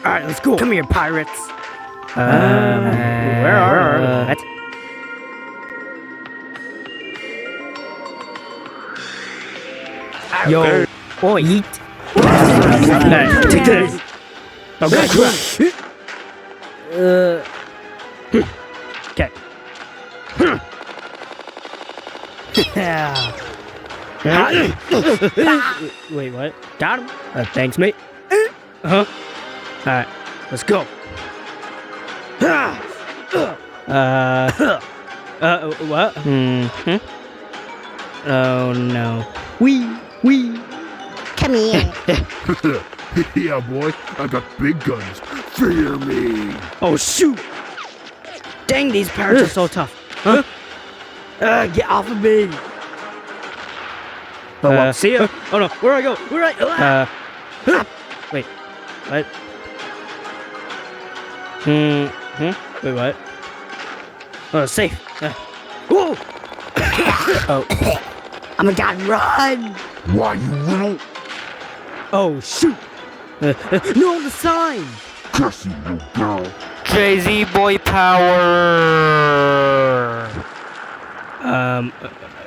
Alright, let's go. Come here, pirates. Where are what? Yo, boy, eat. Take this. Okay. Okay. Wait, what? Got him? Thanks, mate. Alright, let's go. What? Oh no. Wee. Come here. Yeah, boy, I got big guns. Fear me. Oh shoot! Dang, these pirates are so tough. Huh? Get off of me! Oh, well, see ya. Oh no, where do I go? Where do I? Wait, what? Wait, what? Oh, safe. Whoa! Oh. Oh my god, run! Why, you little Oh shoot! No, the sign! cussy little girl? Crazy boy power.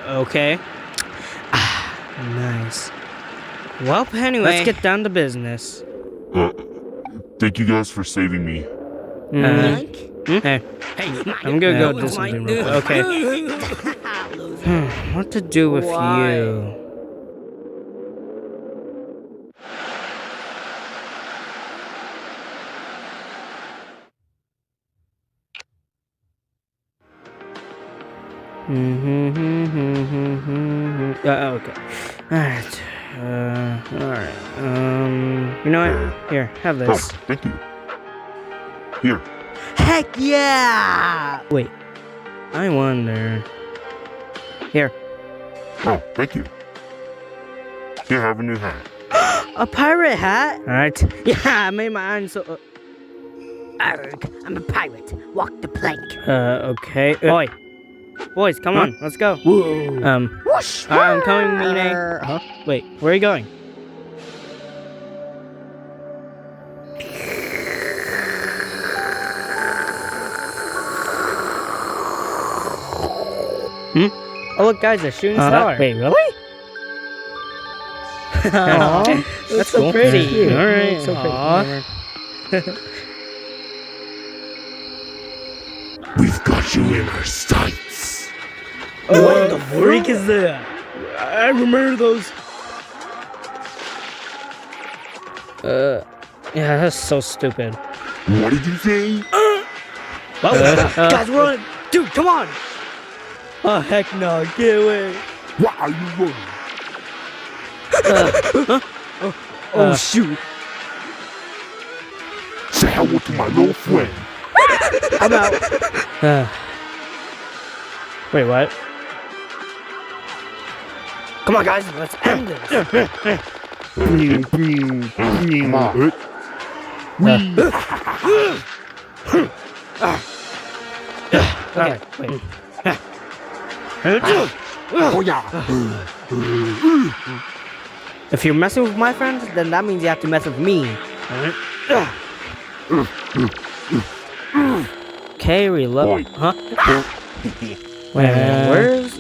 Okay. Nice. Well, anyway, let's get down to business. Thank you guys for saving me. Hey, I'm gonna go do something real quick. Okay. What to do with you? Okay. Alright. Alright. You know what? Here, have Oh, this. thank you. Here. Heck yeah! Wait. I wonder. Here. Oh, thank you. Here, have a new hat. A pirate hat? Alright. Yeah, I made my own so. Arg, I'm a pirate. Walk the plank. Okay. Boys, come on, let's go. Whoa. Whoosh! I'm coming, Mine. Huh? Wait, where are you going? Oh look, guys, they're shooting stars. Wait, really? That's so pretty. All right, so pretty. We've got you in our sights. What the freak is that? I remember those. Yeah, that's so stupid. What did you say? Guys, run! Dude, come on! Oh, heck no, get away. Why are you running? Oh, shoot. Say hello to my little friend. I'm out. Wait, what? Come on, guys, let's end this. Come on. Okay, wait. Oh, yeah. If you're messing with my friends, then that means you have to mess with me. Okay, reload. Huh? Wait a minute, where's...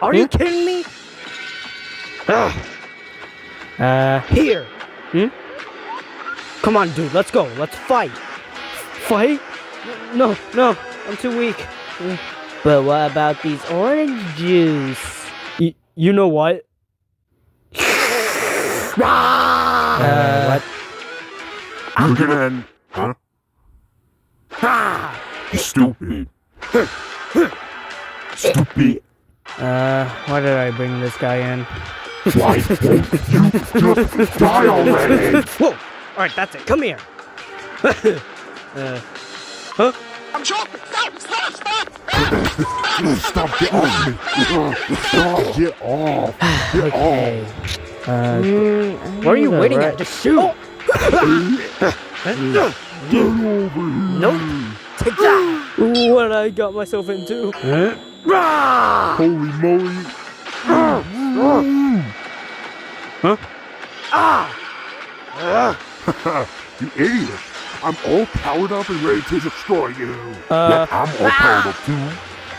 Are you kidding me? Here. Come on, dude, let's go. Let's fight. Fight? No, I'm too weak. But what about these orange juice? You know what? What? You're gonna end. Huh? Stupid. Stupid. Why did I bring this guy in? Why won't you just die already? Whoa! Alright, that's it. Come here. Huh? I'm joking. Stop! Stop, get off me. Stop, get off. Get off. What are you waiting at? Just shoot! Get over here. Nope. Take that! What I got myself into? Holy moly. Huh? You idiot. I'm all powered up and ready to destroy you. Yeah, I'm all powered up too.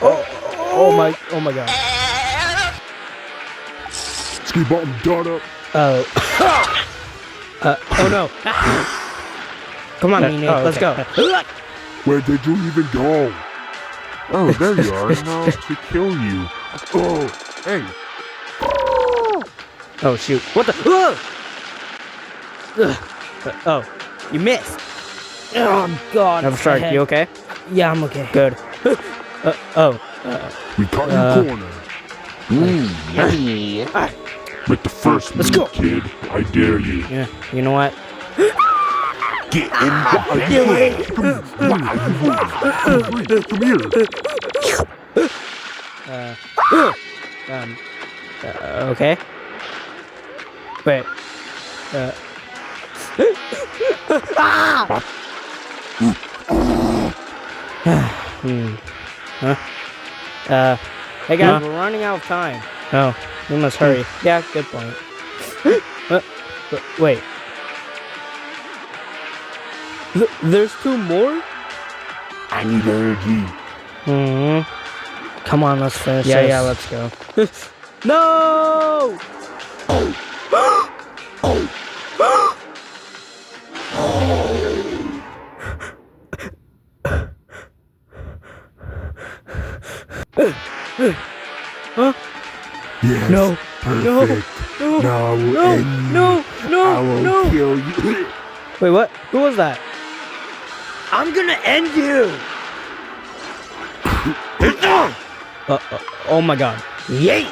Oh my god. Ski bottom dot up. Oh. Oh no. Come on, Nene, let's go. Where did you even go? Oh, there you are. Now to kill you. Oh, hey. Oh shoot. What the? Oh, you missed. Oh god. I'm sorry. You okay? Yeah, I'm okay. Good. We caught your corner. Yummy. Make the first Let's move, go. kid. I dare you. Yeah. You know what? Get in. Come here. Okay. Wait. Huh? Hey guys, we're running out of time. Oh, we must hurry. Yeah, good point. Wait. There's two more? I need energy. Come on, let's finish this. Yeah, let's go. No! Huh? Yes. No. Perfect. No. Now I will No. end you. No. No. I will No. kill you. Wait, what? Who was that? I'm gonna end you! Oh my god. Yay!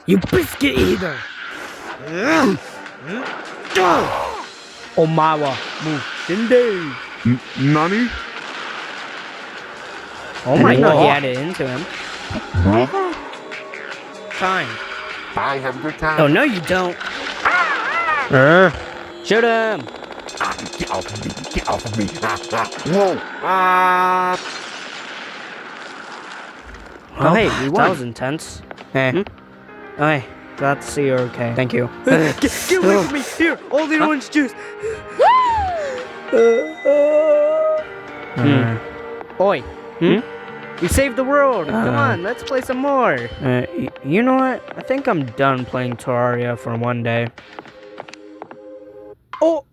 You biscuit eater! Omawa, move. Shinde! Nani? Oh my god, he had it into him. Fine. Bye, have a good time. Oh, no, you don't. Shoot him! Get off of me. Get off of me. Whoa. Oh, hey, we won. That was intense. Hey. Oh, hey, glad to see you're okay. Thank you. Get away from me! Here, all the orange juice! Oi. We saved the world! Come on, let's play some more! You know what? I think I'm done playing Terraria for one day. Oh!